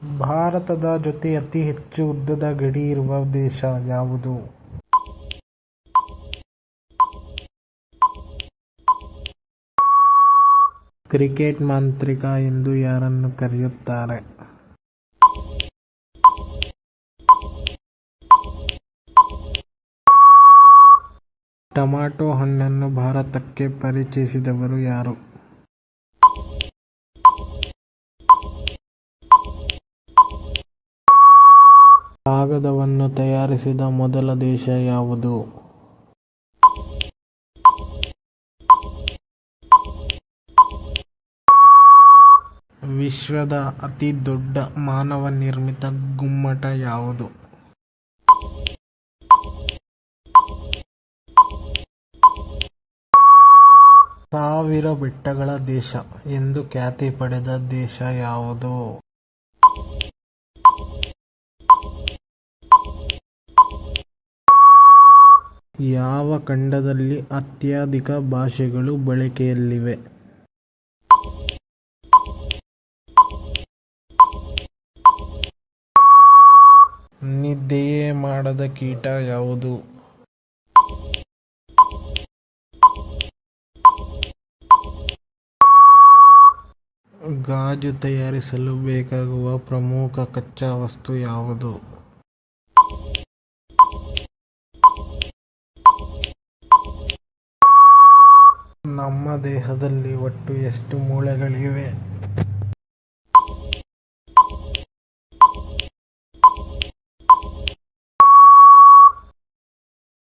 ಭಾರತದ ಜೊತೆ ಅತಿ ಹೆಚ್ಚು ಉದ್ದದ ಗಡಿ ಇರುವ ದೇಶ ಯಾವುದು? ಕ್ರಿಕೆಟ್ ಮಾಂತ್ರಿಕ ಎಂದು ಯಾರನ್ನು ಕರೆಯುತ್ತಾರೆ? ಟೊಮ್ಯಾಟೋ ಹಣ್ಣನ್ನು ಭಾರತಕ್ಕೆ ಪರಿಚಯಿಸಿದವರು ಯಾರು? ಕಾಗದವನ್ನು ತಯಾರಿಸಿದ ಮೊದಲ ದೇಶ ಯಾವುದು? ವಿಶ್ವದ ಅತಿ ದೊಡ್ಡ ಮಾನವ ನಿರ್ಮಿತ ಗುಮ್ಮಟ ಯಾವುದು? ಸಾವಿರ ಬೆಟ್ಟಗಳ ದೇಶ ಎಂದು ಖ್ಯಾತಿ ಪಡೆದ ದೇಶ ಯಾವುದು? ಯಾವ ಖಂಡದಲ್ಲಿ ಅತ್ಯಧಿಕ ಭಾಷೆಗಳು ಬಳಕೆಯಲ್ಲಿವೆ? ನಿದ್ದೆಯೇ ಮಾಡದ ಕೀಟ ಯಾವುದು? ಗಾಜು ತಯಾರಿಸಲು ಬೇಕಾಗುವ ಪ್ರಮುಖ ಕಚ್ಚಾ ವಸ್ತು ಯಾವುದು? ನಮ್ಮ ದೇಹದಲ್ಲಿ ಒಟ್ಟು ಎಷ್ಟು ಮೂಳೆಗಳಿವೆ?